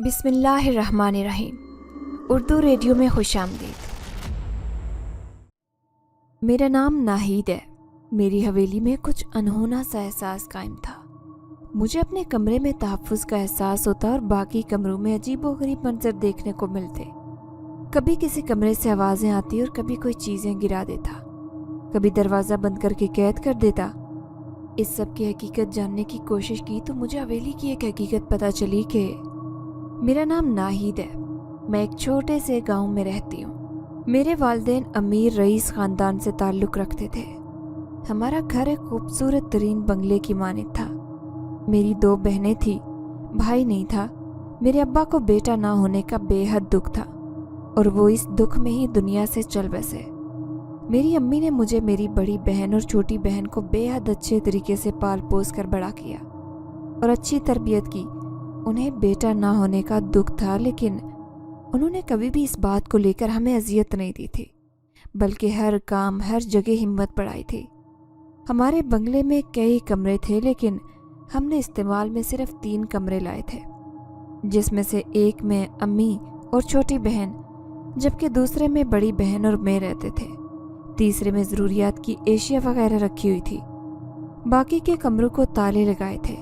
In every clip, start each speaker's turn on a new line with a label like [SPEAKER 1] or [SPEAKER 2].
[SPEAKER 1] بسم اللہ الرحمن الرحیم۔ اردو ریڈیو میں خوش آمدید۔ میرا نام ناہید ہے۔ میری حویلی میں کچھ انہونا سا احساس قائم تھا۔ مجھے اپنے کمرے میں تحفظ کا احساس ہوتا اور باقی کمروں میں عجیب و غریب منظر دیکھنے کو ملتے۔ کبھی کسی کمرے سے آوازیں آتی اور کبھی کوئی چیزیں گرا دیتا، کبھی دروازہ بند کر کے قید کر دیتا۔ اس سب کی حقیقت جاننے کی کوشش کی تو مجھے حویلی کی ایک حقیقت پتہ چلی کہ میرا نام ناہید ہے۔ میں ایک چھوٹے سے گاؤں میں رہتی ہوں۔ میرے والدین امیر رئیس خاندان سے تعلق رکھتے تھے۔ ہمارا گھر ایک خوبصورت ترین بنگلے کی مانند تھا۔ میری 2 بہنیں تھیں، بھائی نہیں تھا۔ میرے ابا کو بیٹا نہ ہونے کا بے حد دکھ تھا اور وہ اس دکھ میں ہی دنیا سے چل بسے۔ میری امی نے مجھے میری بڑی بہن اور چھوٹی بہن کو بے حد اچھے طریقے سے پال پوس کر بڑا کیا اور اچھی تربیت کی۔ انہیں بیٹا نہ ہونے کا دکھ تھا، لیکن انہوں نے کبھی بھی اس بات کو لے کر ہمیں اذیت نہیں دی تھی، بلکہ ہر کام ہر جگہ ہمت بڑھائی تھی۔ ہمارے بنگلے میں کئی کمرے تھے، لیکن ہم نے استعمال میں صرف 3 کمرے لائے تھے، جس میں سے ایک میں امی اور چھوٹی بہن، جبکہ دوسرے میں بڑی بہن اور میں رہتے تھے۔ تیسرے میں ضروریات کی اشیاء وغیرہ رکھی ہوئی تھی۔ باقی کے کمروں کو تالے لگائے تھے۔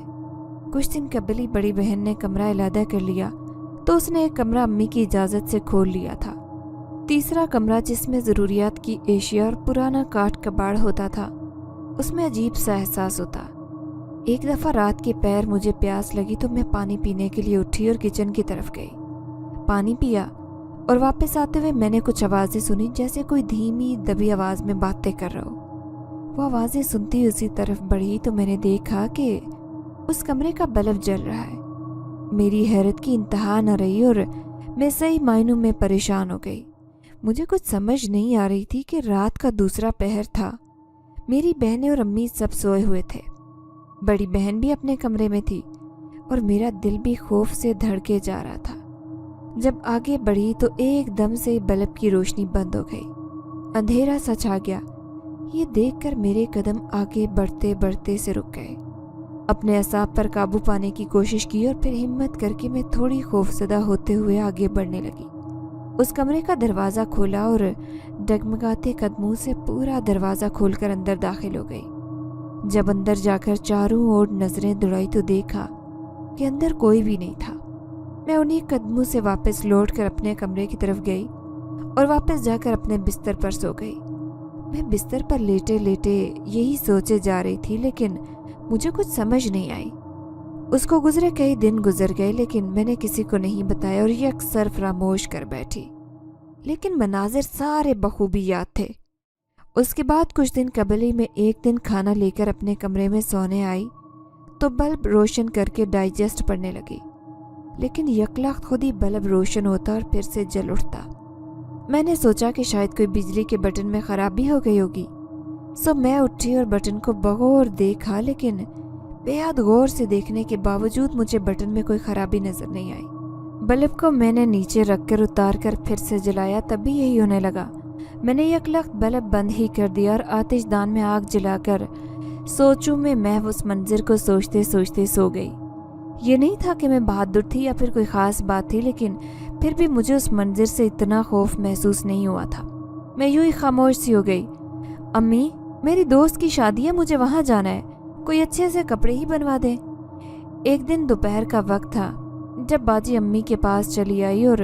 [SPEAKER 1] کچھ دن قبل ہی بڑی بہن نے کمرہ علیحدہ کر لیا تو اس نے ایک کمرہ امی کی اجازت سے کھول لیا تھا۔ تیسرا کمرہ، جس میں ضروریات کی اشیاء اور پرانا کاٹ کباڑ ہوتا تھا، اس میں عجیب سا احساس ہوتا۔ ایک دفعہ رات کے پیر مجھے پیاس لگی تو میں پانی پینے کے لیے اٹھی اور کچن کی طرف گئی۔ پانی پیا اور واپس آتے ہوئے میں نے کچھ آوازیں سنی، جیسے کوئی دھیمی دبی آواز میں باتیں کر رہا ہو۔ وہ آوازیں سنتی اسی طرف بڑھی تو میں نے دیکھا کہ اس کمرے کا بلب جل رہا ہے۔ میری حیرت کی انتہا نہ رہی اور میں صحیح معنوں میں پریشان ہو گئی۔ مجھے کچھ سمجھ نہیں آ رہی تھی کہ رات کا دوسرا پہر تھا۔ میری بہنیں اور امی سب سوئے ہوئے تھے۔ بڑی بہن بھی اپنے کمرے میں تھی اور میرا دل بھی خوف سے دھڑکے جا رہا تھا۔ جب آگے بڑھی تو ایک دم سے بلب کی روشنی بند ہو گئی۔ اندھیرا سا چھا گیا۔ یہ دیکھ کر میرے قدم آگے بڑھتے بڑھتے سے رک گئے۔ اپنے اعصاب پر قابو پانے کی کوشش کی اور پھر ہمت کر کے میں تھوڑی خوفزدہ ہوتے ہوئے آگے بڑھنے لگی۔ اس کمرے کا دروازہ کھولا اور ڈگمگاتے قدموں سے پورا دروازہ کھول کر اندر داخل ہو گئی۔ جب اندر جا کر چاروں اور نظریں دوڑائی تو دیکھا کہ اندر کوئی بھی نہیں تھا۔ میں انہی قدموں سے واپس لوٹ کر اپنے کمرے کی طرف گئی اور واپس جا کر اپنے بستر پر سو گئی۔ میں بستر پر لیٹے لیٹے یہی سوچے جا رہی تھی، لیکن مجھے کچھ سمجھ نہیں آئی۔ اس کو گزرے کئی دن گزر گئے، لیکن میں نے کسی کو نہیں بتایا اور یہ اکثر فراموش کر بیٹھی۔ لیکن مناظر سارے بخوبی یاد تھے۔ اس کے بعد کچھ دن قبل ہی میں ایک دن کھانا لے کر اپنے کمرے میں سونے آئی تو بلب روشن کر کے ڈائجسٹ پڑھنے لگی، لیکن یکلخت خود ہی بلب روشن ہوتا اور پھر سے جل اٹھتا۔ میں نے سوچا کہ شاید کوئی بجلی کے بٹن میں خرابی ہو گئی ہوگی، سو میں اٹھی اور بٹن کو بغور دیکھا، لیکن بے حد غور سے دیکھنے کے باوجود مجھے بٹن میں کوئی خرابی نظر نہیں آئی۔ بلب کو میں نے نیچے رکھ کر اتار کر پھر سے جلایا، تب بھی یہی ہونے لگا۔ میں نے یکلخت بلب بند ہی کر دیا اور آتش دان میں آگ جلا کر سوچوں میں محو اس منظر کو سوچتے سوچتے سو گئی۔ یہ نہیں تھا کہ میں بہادر تھی یا پھر کوئی خاص بات تھی، لیکن پھر بھی مجھے اس منظر سے اتنا خوف محسوس نہیں ہوا تھا۔ میں یوں ہی خاموش سی ہو گئی۔ امی، میری دوست کی شادی ہے، مجھے وہاں جانا ہے، کوئی اچھے سے کپڑے ہی بنوا دیں۔ ایک دن دوپہر کا وقت تھا جب باجی امی کے پاس چلی آئی اور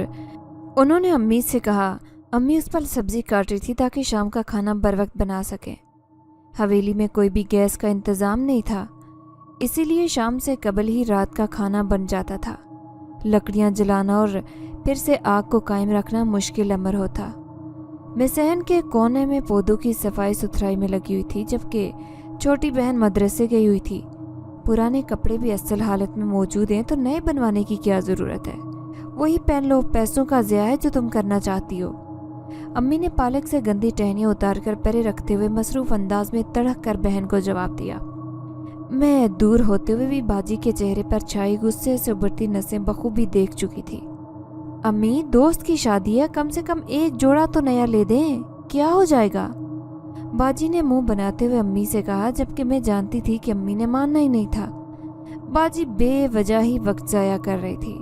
[SPEAKER 1] انہوں نے امی سے کہا۔ امی اس پر سبزی کاٹ رہی تھی تاکہ شام کا کھانا بروقت بنا سکیں۔ حویلی میں کوئی بھی گیس کا انتظام نہیں تھا، اسی لیے شام سے قبل ہی رات کا کھانا بن جاتا تھا۔ لکڑیاں جلانا اور پھر سے آگ کو قائم رکھنا مشکل امر ہوتا۔ میں صحن کے کونے میں پودوں کی صفائی ستھرائی میں لگی ہوئی تھی، جبکہ چھوٹی بہن مدرسے گئی ہوئی تھی۔ پرانے کپڑے بھی اصل حالت میں موجود ہیں تو نئے بنوانے کی کیا ضرورت ہے، وہی پہن لو، پیسوں کا ضیاع ہے جو تم کرنا چاہتی ہو۔ امی نے پالک سے گندی ٹہنیاں اتار کر پرے رکھتے ہوئے مصروف انداز میں تڑک کر بہن کو جواب دیا۔ میں دور ہوتے ہوئے بھی باجی کے چہرے پر چھائی غصے سے ابھرتی نسیں بخوبی دیکھ چکی تھی۔ امی، دوست کی شادی ہے، کم سے کم ایک جوڑا تو نیا لے دیں، کیا ہو جائے گا؟ باجی نے منہ بناتے ہوئے امی سے کہا، جبکہ میں جانتی تھی کہ امی نے ماننا ہی نہیں تھا۔ باجی بے وجہ ہی وقت ضائع کر رہی تھی۔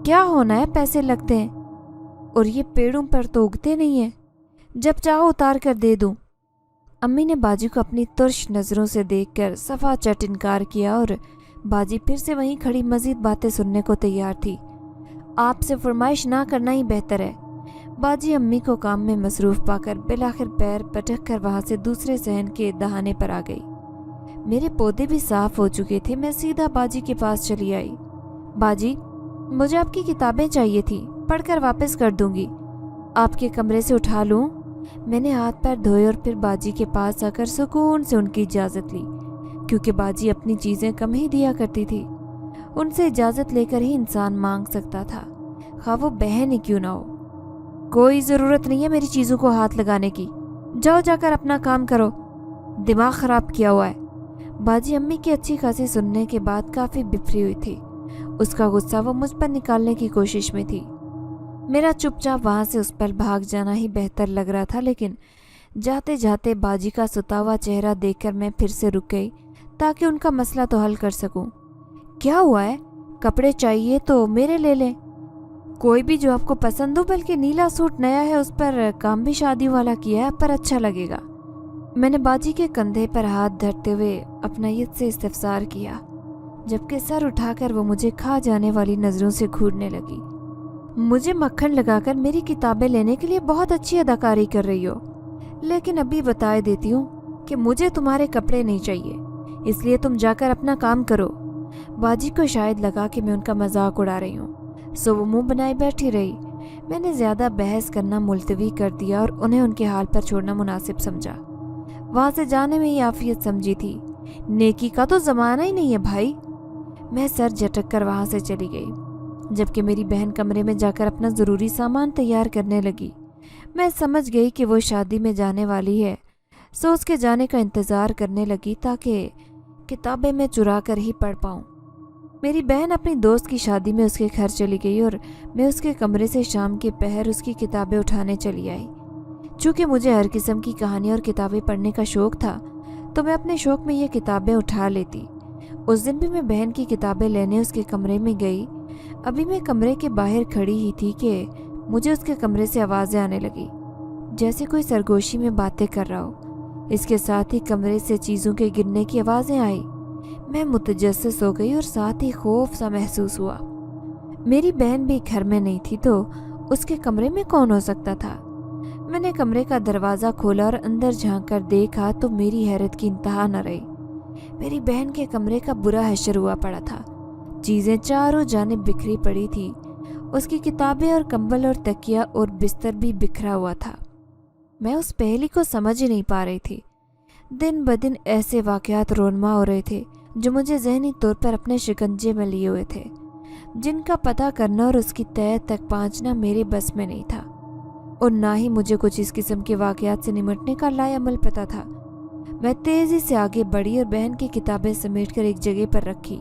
[SPEAKER 1] क्या होना है, पैसे लगते हैं और ये पेड़ों पर तो उगते नहीं हैं, जब चाहो उतार कर दे दूं। अम्मी ने बाजी को अपनी तुर्श नज़रों से देखकर सफा चट इनकार किया और बाजी फिर से वहीं खड़ी मजीद बातें सुनने को तैयार थी। आपसे फरमाइश ना करना ही बेहतर है। बाजी अम्मी को काम में मसरूफ़ पाकर बिलाखिर पैर पटक कर वहाँ से दूसरे सहन के दहाने पर आ गई। मेरे पौधे भी साफ हो चुके थे। मैं सीधा बाजी के पास चली आई। बाजी, मुझे आपकी किताबें चाहिए थी, पढ़कर वापस कर दूंगी। आपके कमरे से उठा लूं? मैंने हाथ पैर धोए और फिर बाजी के पास आकर सुकून से उनकी इजाज़त ली, क्योंकि बाजी अपनी चीज़ें कम ही दिया करती थी। उनसे इजाज़त लेकर ही इंसान मांग सकता था, खा वो बहन ही क्यों ना हो। कोई ज़रूरत नहीं है मेरी चीज़ों को हाथ लगाने की, जाओ जाकर अपना काम करो, दिमाग ख़राब किया हुआ है। बाजी अम्मी की अच्छी खासी सुनने के बाद काफ़ी बिफरी हुई थी। उसका गुस्सा वो मुझ पर निकालने की कोशिश में थी। मेरा चुपचाप वहाँ से उस पर भाग जाना ही बेहतर लग रहा था, लेकिन जाते जाते बाजी का सुता हुआ चेहरा देखकर मैं फिर से रुक गई ताकि उनका मसला तो हल कर सकूं। क्या हुआ है? कपड़े चाहिए तो मेरे ले लें, कोई भी जो आपको पसंद हो, बल्कि नीला सूट नया है, उस पर काम भी शादी वाला किया है, पर अच्छा लगेगा। मैंने बाजी के कंधे पर हाथ धरते हुए अपनायत से इस्तफसार किया, जबकि सर उठाकर वो मुझे खा जाने वाली नज़रों से घूरने लगी। मुझे मक्खन लगाकर मेरी किताबें लेने के लिए बहुत अच्छी अदाकारी कर रही हो, लेकिन अभी बताए देती हूँ कि मुझे तुम्हारे कपड़े नहीं चाहिए, इसलिए तुम जाकर अपना काम करो। बाजी को शायद लगा कि मैं उनका मजाक उड़ा रही हूँ, सो वो मुंह बनाए बैठी रही। मैंने ज़्यादा बहस करना मुलतवी कर दिया और उन्हें उनके हाल पर छोड़ना मुनासिब समझा। वहाँ से जाने में ही आफियत समझी थी, नेकी का तो ज़माना ही नहीं है भाई। मैं सर झटक कर वहाँ से चली गई, जबकि मेरी बहन कमरे में जाकर अपना ज़रूरी सामान तैयार करने लगी। मैं समझ गई कि वो शादी में जाने वाली है, सो उसके जाने का इंतज़ार करने लगी ताकि किताबें मैं चुरा कर ही पढ़ पाऊँ। मेरी बहन अपनी दोस्त की शादी में उसके घर चली गई और मैं उसके कमरे से शाम के पहर उसकी किताबें उठाने चली आई। चूँकि मुझे हर किस्म की कहानी और किताबें पढ़ने का शौक़ था, तो मैं अपने शौक़ में ये किताबें उठा लेती। उस दिन भी मैं बहन की किताबें लेने उसके कमरे में गई। अभी मैं कमरे के बाहर खड़ी ही थी कि मुझे उसके कमरे से आवाज़ें आने लगी, जैसे कोई सरगोशी में बातें कर रहा हो। इसके साथ ही कमरे से चीज़ों के गिरने की आवाज़ें आई। मैं मुतजस्सिस हो गई और साथ ही खौफ सा महसूस हुआ। मेरी बहन भी घर में नहीं थी, तो उसके कमरे में कौन हो सकता था? मैंने कमरे का दरवाज़ा खोला और अंदर झांक कर देखा तो मेरी हैरत की इंतहा न रही। मेरी बहन के कमरे का बुरा हशर हुआ पड़ा था। चीज़ें चारों जानिब बिखरी पड़ी थी। उसकी किताबें और कंबल और तकिया और बिस्तर भी बिखरा हुआ था। मैं उस पहेली को समझ ही नहीं पा रही थी। दिन ब दिन ऐसे वाक़यात रोनमा हो रहे थे जो मुझे ज़हनी तौर पर अपने शिकंजे में लिए हुए थे, जिनका पता करना और उसकी तह तक पहुँचना मेरे बस में नहीं था, और ना ही मुझे कुछ इस किस्म के वाक़यात से निमटने का लाएअमल पता था। मैं तेज़ी से आगे बढ़ी और बहन की किताबें समेटकर एक जगह पर रखी।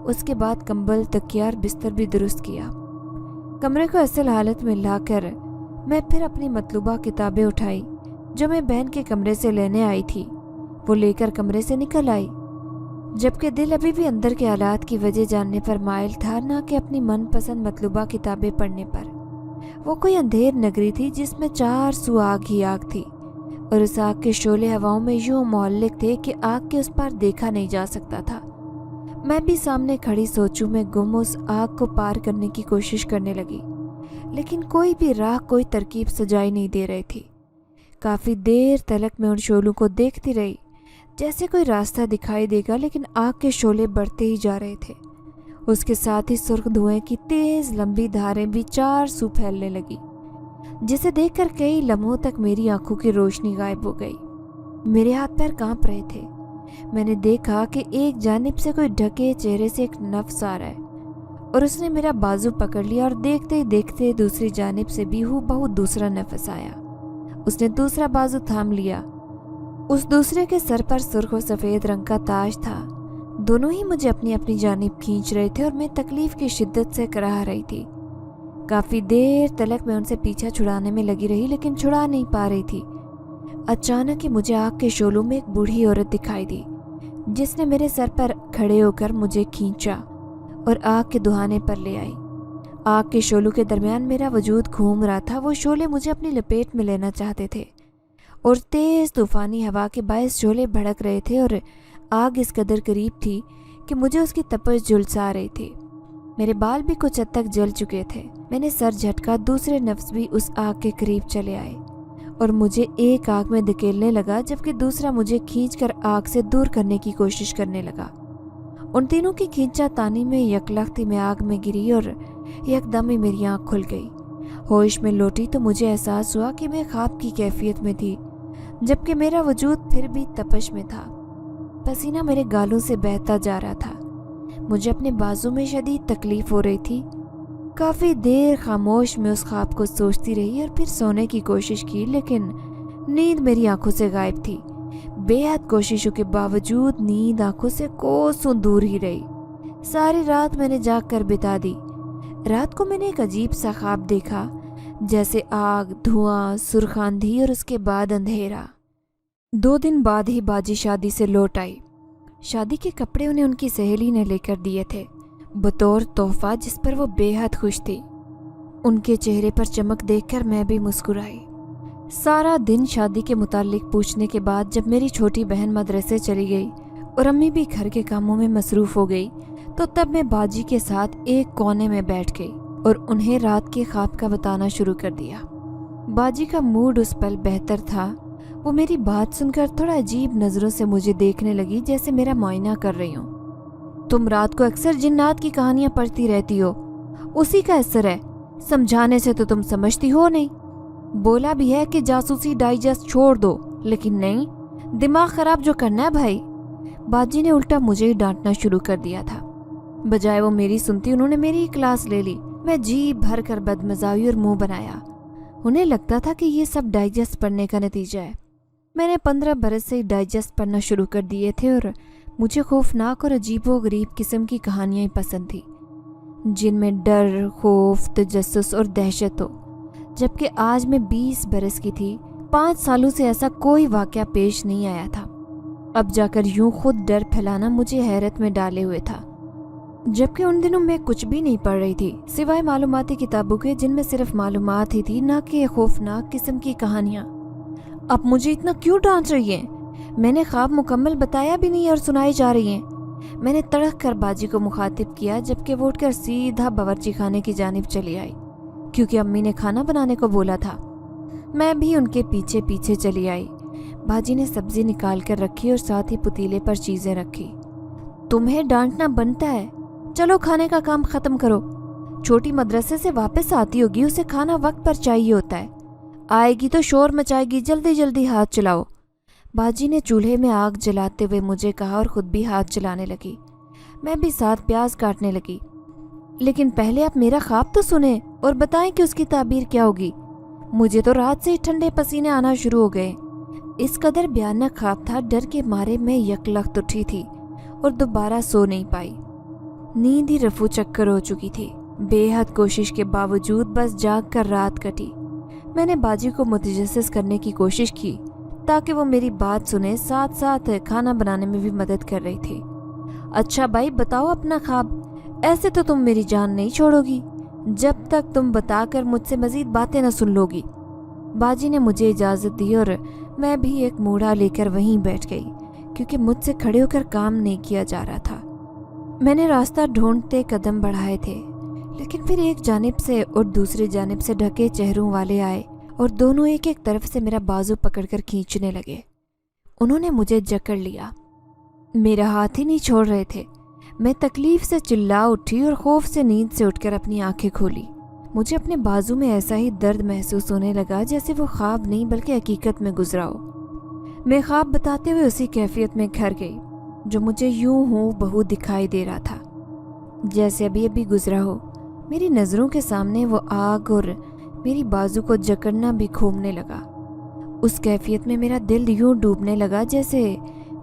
[SPEAKER 1] उसके बाद कंबल, तकिया और बिस्तर भी दुरुस्त किया। कमरे को असल हालत में लाकर मैं फिर अपनी मतलूबा किताबें उठाई जो मैं बहन के कमरे से लेने आई थी। वो लेकर कमरे से निकल आई, जबकि दिल अभी भी अंदर के हालात की वजह जानने पर माइल था, ना कि अपनी मनपसंद मतलूबा किताबें पढ़ने पर। वो कोई अंधेर नगरी थी जिसमें चार सू आग ही आग थी, और उस आग के शोले हवाओं में यूं मौलिक थे कि आग के उस पार देखा नहीं जा सकता था। मैं भी सामने खड़ी सोचूं में गुम उस आग को पार करने की कोशिश करने लगी, लेकिन कोई भी राह, कोई तरकीब सुझाई नहीं दे रही थी। काफ़ी देर तलक मैं उन शोलों को देखती रही, जैसे कोई रास्ता दिखाई देगा, लेकिन आग के शोले बढ़ते ही जा रहे थे। उसके साथ ही सुर्ख धुएं की तेज़ लंबी धारें भी चार सू फैलने लगी, जिसे देखकर कई लम्हों तक मेरी आंखों की रोशनी गायब हो गई। मेरे हाथ पैर कांप रहे थे। मैंने देखा कि एक जानिब से कोई ढके चेहरे से एक नफ्स आ रहा है, और उसने मेरा बाजू पकड़ लिया, और देखते ही देखते दूसरी जानिब से भी हूबहू दूसरा नफ्स आया। उसने दूसरा बाजू थाम लिया। उस दूसरे के सर पर सुर्ख और सफ़ेद रंग का ताज था। दोनों ही मुझे अपनी अपनी जानिब खींच रहे थे और मैं तकलीफ की शिद्दत से कराह रही थी। काफ़ी देर तलक मैं उनसे पीछा छुड़ाने में लगी रही, लेकिन छुड़ा नहीं पा रही थी। अचानक ही मुझे आग के शोलों में एक बूढ़ी औरत दिखाई दी, जिसने मेरे सर पर खड़े होकर मुझे खींचा और आग के दुहाने पर ले आई। आग के शोलों के दरमियान मेरा वजूद घूम रहा था। वो शोले मुझे अपनी लपेट में लेना चाहते थे और तेज़ तूफ़ानी हवा के बायस शोले भड़क रहे थे और आग इस कदर करीब थी कि मुझे उसकी तपश झुलसा रही थी। मेरे बाल भी कुछ हद तक जल चुके थे। मैंने सर झटका, दूसरे नफ्स भी उस आग के करीब चले आए और मुझे एक आग में धकेलने लगा जबकि दूसरा मुझे खींचकर आग से दूर करने की कोशिश करने लगा। उन तीनों की खींचातानी में यकलख्ती में आग में गिरी और एकदम ही मेरी आँख खुल गई। होश में लौटी तो मुझे एहसास हुआ कि मैं ख्वाब की कैफियत में थी, जबकि मेरा वजूद फिर भी तपश में था। पसीना मेरे गालों से बहता जा रहा था। मुझे अपने बाजू में शदीद तकलीफ हो रही थी। काफ़ी देर खामोश में उस ख्वाब को सोचती रही और फिर सोने की कोशिश की, लेकिन नींद मेरी आंखों से गायब थी। बेहद कोशिशों के बावजूद नींद आंखों से कोसों दूर ही रही। सारी रात मैंने जाग कर बिता दी। रात को मैंने एक अजीब सा ख्वाब देखा, जैसे आग, धुआं, सुर्ख आंधी और उसके बाद अंधेरा। 2 दिन बाद ही बाजी शादी से लौट आई। शादी के कपड़े उन्हें उनकी सहेली ने लेकर दिए थे बतौर तोहफा, जिस पर वो बेहद खुश थी। उनके चेहरे पर चमक देखकर मैं भी मुस्कुराई। सारा दिन शादी के मुतालिक पूछने के बाद जब मेरी छोटी बहन मदरसे चली गई और अम्मी भी घर के कामों में मसरूफ़ हो गई, तो तब मैं बाजी के साथ एक कोने में बैठ गई और उन्हें रात के ख्वाब का बताना शुरू कर दिया। बाजी का मूड उस पल बेहतर था। वो मेरी बात सुनकर थोड़ा अजीब नज़रों से मुझे देखने लगी, जैसे मेरा मुआयना कर रही हूँ। तुम रात को अक्सर जिन्नात की कहानियाँ पढ़ती रहती हो, उसी का असर है। समझाने से तो तुम समझती हो नहीं। बोला भी है कि जासूसी डाइजेस्ट छोड़ दो, लेकिन नहीं, दिमाग खराब जो करना है भाई। बाजी ने उल्टा मुझे ही डांटना शुरू कर दिया था। बजाय वो मेरी सुनती, उन्होंने मेरी क्लास ले ली। मैं जी भर कर बदमज़ा हुई और मुंह बनाया। उन्हें लगता था कि ये सब डाइजेस्ट पढ़ने का नतीजा है। मैंने 15 बरस से डाइजेस्ट पढ़ना शुरू कर दिए थे और मुझे खौफनाक और अजीबोगरीब किस्म की कहानियाँ ही पसंद थी, जिनमें डर, खौफ, तजस्सुस और दहशत हो। जबकि आज मैं 20 बरस की थी। 5 सालों से ऐसा कोई वाक़या पेश नहीं आया था। अब जाकर यूं खुद डर फैलाना मुझे हैरत में डाले हुए था। जबकि उन दिनों मैं कुछ भी नहीं पढ़ रही थी सिवाय मालूमाती किताबों के, जिनमें सिर्फ मालूमात ही थी, ना कि खौफनाक किस्म की कहानियाँ। अब मुझे इतना क्यों डांट रही हैं? मैंने ख्वाब मुकम्मल बताया भी नहीं और सुनाई जा रही हैं। मैंने तड़क कर बाजी को मुखातिब किया, जबकि वो उठकर सीधा बावर्ची खाने की जानिब चली आई, क्योंकि अम्मी ने खाना बनाने को बोला था। मैं भी उनके पीछे पीछे चली आई। बाजी ने सब्जी निकाल कर रखी और साथ ही पतीले पर चीज़ें रखी। तुम्हें डांटना बनता है, चलो खाने का काम ख़त्म करो। छोटी मदरसे से वापस आती होगी, उसे खाना वक्त पर चाहिए होता है। आएगी तो शोर मचाएगी, जल्दी जल्दी हाथ चलाओ। बाजी ने चूल्हे में आग जलाते हुए मुझे कहा और ख़ुद भी हाथ चलाने लगी। मैं भी साथ प्याज काटने लगी। लेकिन पहले आप मेरा ख्वाब तो सुने और बताएं कि उसकी ताबीर क्या होगी। मुझे तो रात से ही ठंडे पसीने आना शुरू हो गए। इस कदर भयानक ख्वाब था, डर के मारे मैं यकलख्त उठी थी और दोबारा सो नहीं पाई। नींद ही रफू चक्कर हो चुकी थी। बेहद कोशिश के बावजूद बस जाग कर रात कटी। मैंने बाजी को मुतजस्सिस करने की कोशिश की ताकि वो मेरी बात सुने, साथ साथ खाना बनाने में भी मदद कर रही थी। अच्छा भाई, बताओ अपना ख्वाब। ऐसे तो तुम मेरी जान नहीं छोड़ोगी जब तक तुम बताकर मुझसे मजीद बातें न सुन लोगी। बाजी ने मुझे इजाज़त दी और मैं भी एक मूढ़ा लेकर वहीं बैठ गई, क्योंकि मुझसे खड़े होकर काम नहीं किया जा रहा था। मैंने रास्ता ढूंढते कदम बढ़ाए थे, लेकिन फिर एक जानिब से और दूसरी जानिब से ढके चेहरों वाले आए और दोनों एक एक तरफ से मेरा बाजू पकड़कर खींचने लगे। उन्होंने मुझे जकड़ लिया, मेरा हाथ ही नहीं छोड़ रहे थे। मैं तकलीफ से चिल्ला उठी और खौफ से नींद से उठकर अपनी आंखें खोली। मुझे अपने बाजू में ऐसा ही दर्द महसूस होने लगा जैसे वो ख्वाब नहीं बल्कि हकीकत में गुजरा हो। मैं ख्वाब बताते हुए उसी कैफियत में घर गई जो मुझे यूं हूँ बहू दिखाई दे रहा था, जैसे अभी अभी गुजरा हो। मेरी नज़रों के सामने वो आग और मेरी बाजू को जकड़ना भी घूमने लगा। उस कैफियत में मेरा दिल यूं डूबने लगा जैसे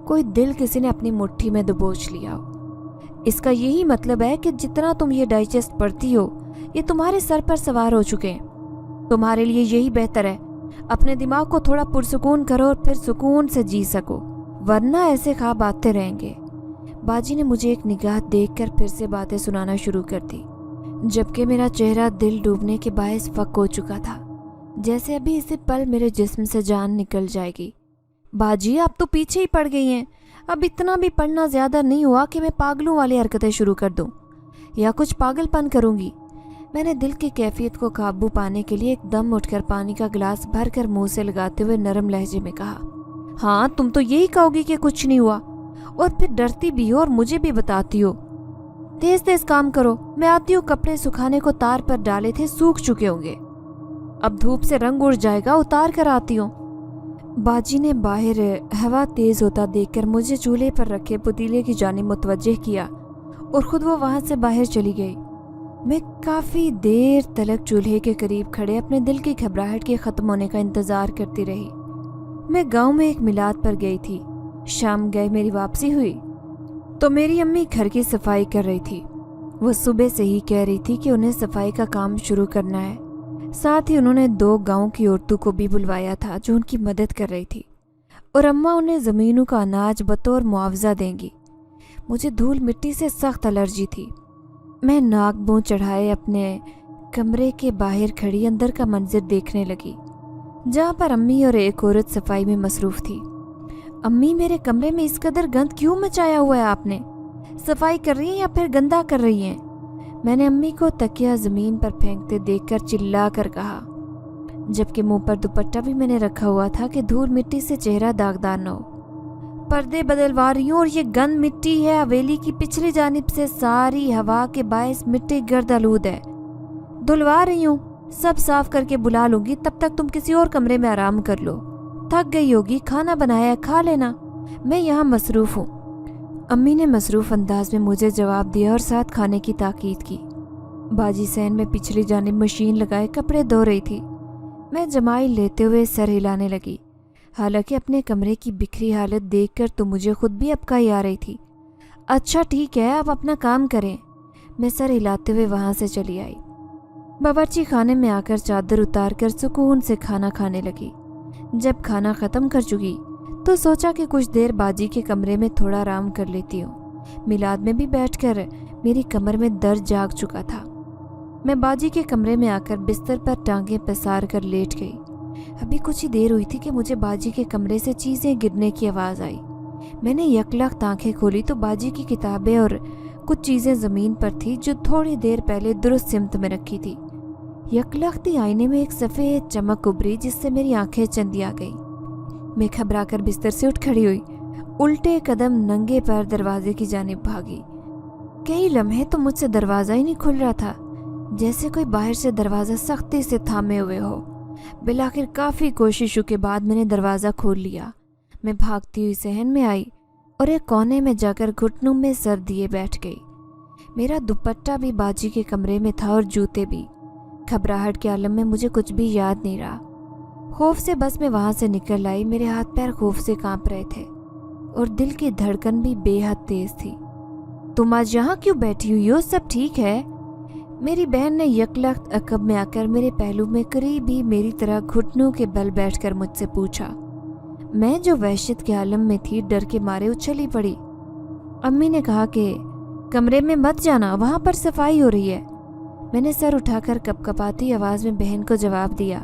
[SPEAKER 1] कोई दिल किसी ने अपनी मुट्ठी में दबोच लिया हो। इसका यही मतलब है कि जितना तुम ये डाइजेस्ट पढ़ती हो, ये तुम्हारे सर पर सवार हो चुके हैं। तुम्हारे लिए यही बेहतर है, अपने दिमाग को थोड़ा पुरसुकून करो और फिर सुकून से जी सको, वरना ऐसे ख्वाब आते रहेंगे। बाजी ने मुझे एक निगाह देखकर फिर से बातें सुनाना शुरू कर दी। जबकि मेरा चेहरा दिल डूबने के बायस फक हो चुका था, जैसे अभी इसी पल मेरे जिस्म से जान निकल जाएगी। बाजी, आप तो पीछे ही पड़ गई हैं। अब इतना भी पढ़ना ज़्यादा नहीं हुआ कि मैं पागलों वाली हरकतें शुरू कर दूं या कुछ पागलपन करूंगी। मैंने दिल की कैफियत को काबू पाने के लिए एकदम उठकर पानी का गिलास भर कर मुँह से लगाते हुए नरम लहजे में कहा, हाँ तुम तो यही कहोगी कि कुछ नहीं हुआ, और फिर डरती भी हो और मुझे भी बताती हो। तेज तेज काम करो, मैं आती हूँ। कपड़े सुखाने को तार पर डाले थे, सूख चुके होंगे, अब धूप से रंग उड़ जाएगा, उतार कर आती हूँ। बाजी ने बाहर हवा तेज होता देखकर मुझे चूल्हे पर रखे पतीले की जानिब मुतवज्जे किया और खुद वो वहां से बाहर चली गई। मैं काफ़ी देर तलक चूल्हे के करीब खड़े अपने दिल की घबराहट के ख़त्म होने का इंतज़ार करती रही। मैं गांव में एक मिलाद पर गई थी। शाम गए मेरी वापसी हुई तो मेरी अम्मी घर की सफाई कर रही थी। वो सुबह से ही कह रही थी कि उन्हें सफाई का काम शुरू करना है। साथ ही उन्होंने 2 गांव की औरतों को भी बुलवाया था जो उनकी मदद कर रही थी, और अम्मा उन्हें ज़मीनों का अनाज बतौर मुआवजा देंगी। मुझे धूल मिट्टी से सख्त एलर्जी थी। मैं नाक मुंह चढ़ाए अपने कमरे के बाहर खड़ी अंदर का मंजर देखने लगी, जहाँ पर अम्मी और एक औरत सफाई में मसरूफ़ थी। अम्मी, मेरे कमरे में इस कदर गंद क्यों मचाया हुआ है आपने? सफाई कर रही हैं या फिर गंदा कर रही हैं? मैंने अम्मी को तकिया ज़मीन पर फेंकते देखकर चिल्ला कर कहा, जबकि मुंह पर दुपट्टा भी मैंने रखा हुआ था कि धूल मिट्टी से चेहरा दागदार न हो। पर्दे बदलवा रही हूँ और ये गंद मिट्टी है। हवेली की पिछली जानिब से सारी हवा के बायस मिट्टी गर्द आलूद है। धुलवा रही हूँ, सब साफ करके बुला लूंगी, तब तक तुम किसी और कमरे में आराम कर लो। थक गई होगी, खाना बनाया, खा लेना, मैं यहाँ मसरूफ़ हूँ। अम्मी ने मसरूफ़ अंदाज में मुझे जवाब दिया और साथ खाने की ताकीद की। बाजी सहन में पिछली जानिब मशीन लगाए कपड़े धो रही थी। मैं जमाई लेते हुए सर हिलाने लगी। हालांकि अपने कमरे की बिखरी हालत देखकर तो मुझे खुद भी अबकाई आ रही थी। अच्छा ठीक है, आप अपना काम करें। मैं सर हिलाते हुए वहाँ से चली आई। बावर्ची खाने में आकर चादर उतार कर सुकून से खाना खाने लगी। जब खाना ख़त्म कर चुकी तो सोचा कि कुछ देर बाजी के कमरे में थोड़ा आराम कर लेती हूँ। मिलाद में भी बैठकर मेरी कमर में दर्द जाग चुका था। मैं बाजी के कमरे में आकर बिस्तर पर टांगें पसार कर लेट गई। अभी कुछ ही देर हुई थी कि मुझे बाजी के कमरे से चीज़ें गिरने की आवाज़ आई। मैंने यकलख्त आंखें खोली तो बाजी की किताबें और कुछ चीज़ें ज़मीन पर थी जो थोड़ी देर पहले दुरुस्त सिमत में रखी थी। यकलख्ती आईने में एक सफ़ेद चमक उभरी जिससे मेरी आंखें चंदी आ गई। मैं घबराकर बिस्तर से उठ खड़ी हुई, उल्टे कदम नंगे पैर दरवाजे की जानिब भागी। कई लम्हे तो मुझसे दरवाज़ा ही नहीं खुल रहा था, जैसे कोई बाहर से दरवाज़ा सख्ती से थामे हुए हो। बिलाखिर काफ़ी कोशिशों के बाद मैंने दरवाज़ा खोल लिया। मैं भागती हुई सहन में आई और एक कोने में जाकर घुटनों में सर दिए बैठ गई। मेरा दुपट्टा भी बाजी के कमरे में था और जूते भी। घबराहट के आलम में मुझे कुछ भी याद नहीं रहा। खौफ से बस मैं वहाँ से निकल आई। मेरे हाथ पैर खौफ से कांप रहे थे और दिल की धड़कन भी बेहद तेज थी। तुम आज यहाँ क्यों बैठी हुई हो? सब ठीक है? मेरी बहन ने यकलख्त अकब में आकर मेरे पहलू में करीब ही मेरी तरह घुटनों के बल बैठकर मुझसे पूछा। मैं जो वहशत के आलम में थी डर के मारे उछली पड़ी। अम्मी ने कहा कि कमरे में मत जाना, वहाँ पर सफाई हो रही है। मैंने सर उठाकर कपकपाती आवाज़ में बहन को जवाब दिया,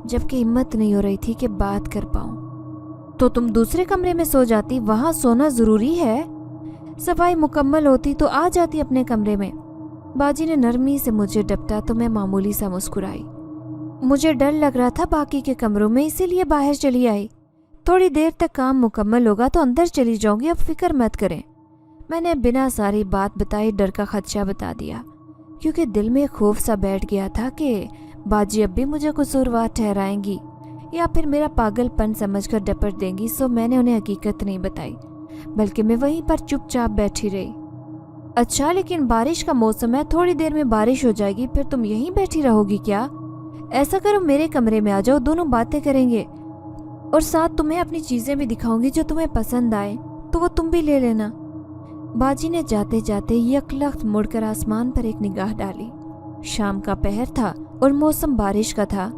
[SPEAKER 1] जबकि हिम्मत नहीं हो रही थी कि बात कर पाऊँ। तो तुम दूसरे कमरे में सो जाती, वहाँ सोना ज़रूरी है। सफाई मुकम्मल होती तो आ जाती अपने कमरे में। बाजी ने नरमी से मुझे डपटा तो मैं मामूली सा मुस्कुराई। मुझे डर लग रहा था बाकी के कमरों में, इसीलिए बाहर चली आई। थोड़ी देर तक काम मुकम्मल होगा तो अंदर चली जाऊंगी, अब फिक्र मत करें। मैंने बिना सारी बात बताई डर का खदशा बता दिया, क्योंकि दिल में खौफ सा बैठ गया था कि बाजी अब भी मुझे कसूरवार ठहराएंगी या फिर मेरा पागलपन समझकर डपट देंगी। सो मैंने उन्हें हकीकत नहीं बताई, बल्कि मैं वहीं पर चुपचाप बैठी रही। अच्छा, लेकिन बारिश का मौसम है, थोड़ी देर में बारिश हो जाएगी, फिर तुम यहीं बैठी रहोगी क्या? ऐसा करो, मेरे कमरे में आ जाओ, दोनों बातें करेंगे और साथ तुम्हें अपनी चीज़ें भी दिखाऊंगी। जो तुम्हें पसंद आए तो वो तुम भी ले लेना। बाजी ने जाते जाते यकलख्त मुड़कर आसमान पर एक निगाह डाली। शाम का पहर था और मौसम बारिश का था।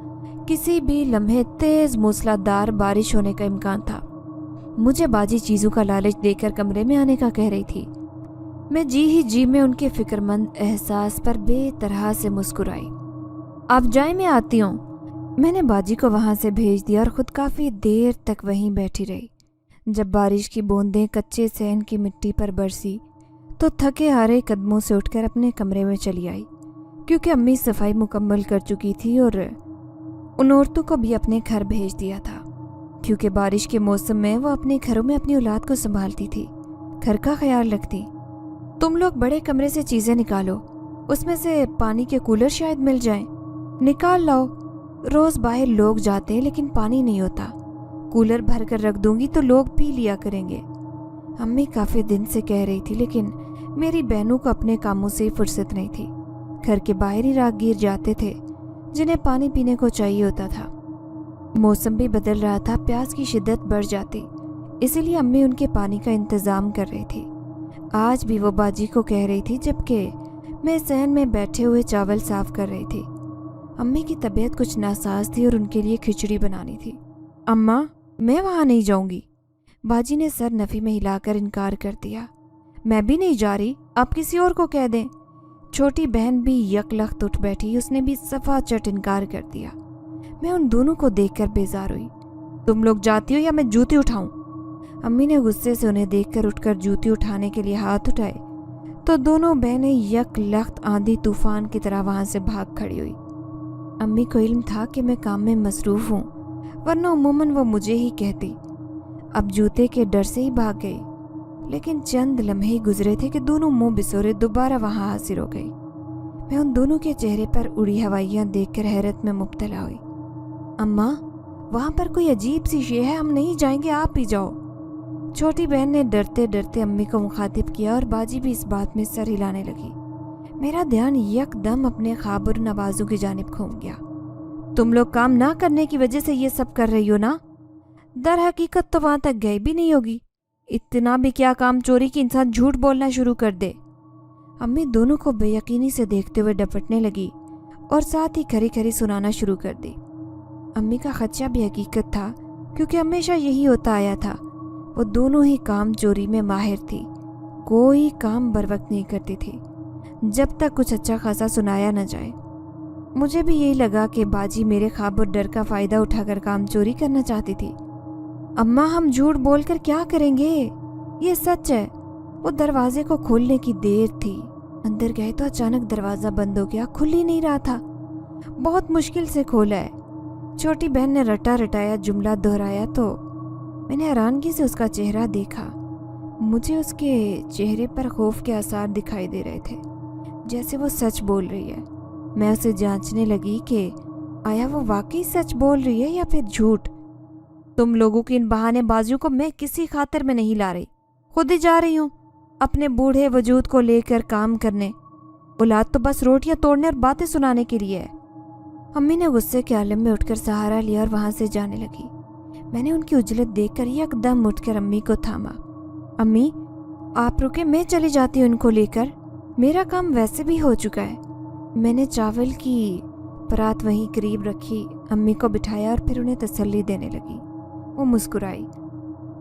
[SPEAKER 1] किसी भी लम्हे तेज मूसलाधार बारिश होने का इम्कान था। मुझे बाजी चीज़ों का लालच देकर कमरे में आने का कह रही थी। मैं जी ही जी में उनके फिक्रमंद एहसास पर बेतरह से मुस्कुराई। आप जाए, मैं आती हूँ। मैंने बाजी को वहाँ से भेज दिया और ख़ुद काफ़ी देर तक वहीं बैठी रही। जब बारिश की बूंदें कच्चे सहन की मिट्टी पर बरसी तो थके हारे कदमों से उठकर अपने कमरे में चली आई, क्योंकि अम्मी सफाई मुकम्मल कर चुकी थी और उन औरतों को भी अपने घर भेज दिया था, क्योंकि बारिश के मौसम में वो अपने घरों में अपनी औलाद को संभालती थी, घर का ख्याल रखती। तुम लोग बड़े कमरे से चीज़ें निकालो, उसमें से पानी के कूलर शायद मिल जाएं, निकाल लाओ। रोज़ बाहर लोग जाते हैं लेकिन पानी नहीं होता, कूलर भर कर रख दूंगी तो लोग पी लिया करेंगे। अम्मी काफ़ी दिन से कह रही थी, लेकिन मेरी बहनों को अपने कामों से फुर्सत नहीं थी। घर के बाहर ही राहगीर जाते थे जिन्हें पानी पीने को चाहिए होता था। मौसम भी बदल रहा था, प्यास की शिद्दत बढ़ जाती, इसीलिए अम्मी उनके पानी का इंतज़ाम कर रही थी। आज भी वो बाजी को कह रही थी, जबकि मैं सहन में बैठे हुए चावल साफ कर रही थी। अम्मी की तबीयत कुछ नासाज थी और उनके लिए खिचड़ी बनानी थी। अम्मा, मैं वहाँ नहीं जाऊँगी। बाजी ने सर नफ़ी में हिलाकर इनकार कर दिया। मैं भी नहीं जा रही, आप किसी और को कह दें। छोटी बहन भी यकलख्त उठ बैठी, उसने भी सफा चट इनकार कर दिया। मैं उन दोनों को देखकर बेजार हुई। तुम लोग जाती हो या मैं जूती उठाऊं? अम्मी ने गुस्से से उन्हें देखकर उठकर जूती उठाने के लिए हाथ उठाए तो दोनों बहनें यकलख्त आंधी तूफान की तरह वहां से भाग खड़ी हुई। अम्मी को इल्म था कि मैं काम में मसरूफ हूँ, वरना उमूमन वो मुझे ही कहती। अब जूते के डर से ही भाग गई, लेकिन चंद लम्हे गुजरे थे कि दोनों मुंह बिसोरे दोबारा वहां हाजिर हो गई। मैं उन दोनों के चेहरे पर उड़ी हवाइयाँ देखकर हैरत में मुब्तला हुई। अम्मा, वहाँ पर कोई अजीब सी शे है, हम नहीं जाएंगे, आप ही जाओ। छोटी बहन ने डरते डरते अम्मी को मुखातिब किया और बाजी भी इस बात में सर हिलाने लगी। मेरा ध्यान यकदम अपने ख्वाब और नवाजों की जानिब घूम गया। तुम लोग काम ना करने की वजह से ये सब कर रही हो ना? दर हकीकत तो वहां तक गई भी नहीं होगी। इतना भी क्या काम चोरी की इंसान झूठ बोलना शुरू कर दे। अम्मी दोनों को बेयकीनी से देखते हुए डपटने लगी और साथ ही खरी खरी सुनाना शुरू कर दी। अम्मी का खदशा भी हकीकत था, क्योंकि हमेशा यही होता आया था। वो दोनों ही काम चोरी में माहिर थी, कोई काम बर वक्त नहीं करती थी जब तक कुछ अच्छा खासा सुनाया न जाए। मुझे भी यही लगा कि बाजी मेरे ख्वाब और डर का फ़ायदा उठाकर काम चोरी करना चाहती थी। अम्मा, हम झूठ बोलकर क्या करेंगे? ये सच है। वो दरवाजे को खोलने की देर थी, अंदर गए तो अचानक दरवाज़ा बंद हो गया, खुल ही नहीं रहा था। बहुत मुश्किल से खोला है। छोटी बहन ने रटा रटाया जुमला दोहराया तो मैंने हैरानगी से उसका चेहरा देखा। मुझे उसके चेहरे पर खौफ के आसार दिखाई दे रहे थे, जैसे वो सच बोल रही है। मैं उसे जांचने लगी कि आया वो वाकई सच बोल रही है या फिर झूठ। तुम लोगों की इन बहानेबाजियों को मैं किसी खातिर में नहीं ला रही, खुद ही जा रही हूँ अपने बूढ़े वजूद को लेकर काम करने। औलाद तो बस रोटियां तोड़ने और बातें सुनाने के लिए है। अम्मी ने गुस्से के आलम में उठकर सहारा लिया और वहां से जाने लगी। मैंने उनकी उजलत देखकर यकदम उठकर अम्मी को थामा। अम्मी, आप रुके, मैं चली जाती हूँ उनको लेकर, मेरा काम वैसे भी हो चुका है। मैंने चावल की परात वहीं करीब रखी, अम्मी को बिठाया और फिर उन्हें तसल्ली देने लगी। वो मुस्कुराई।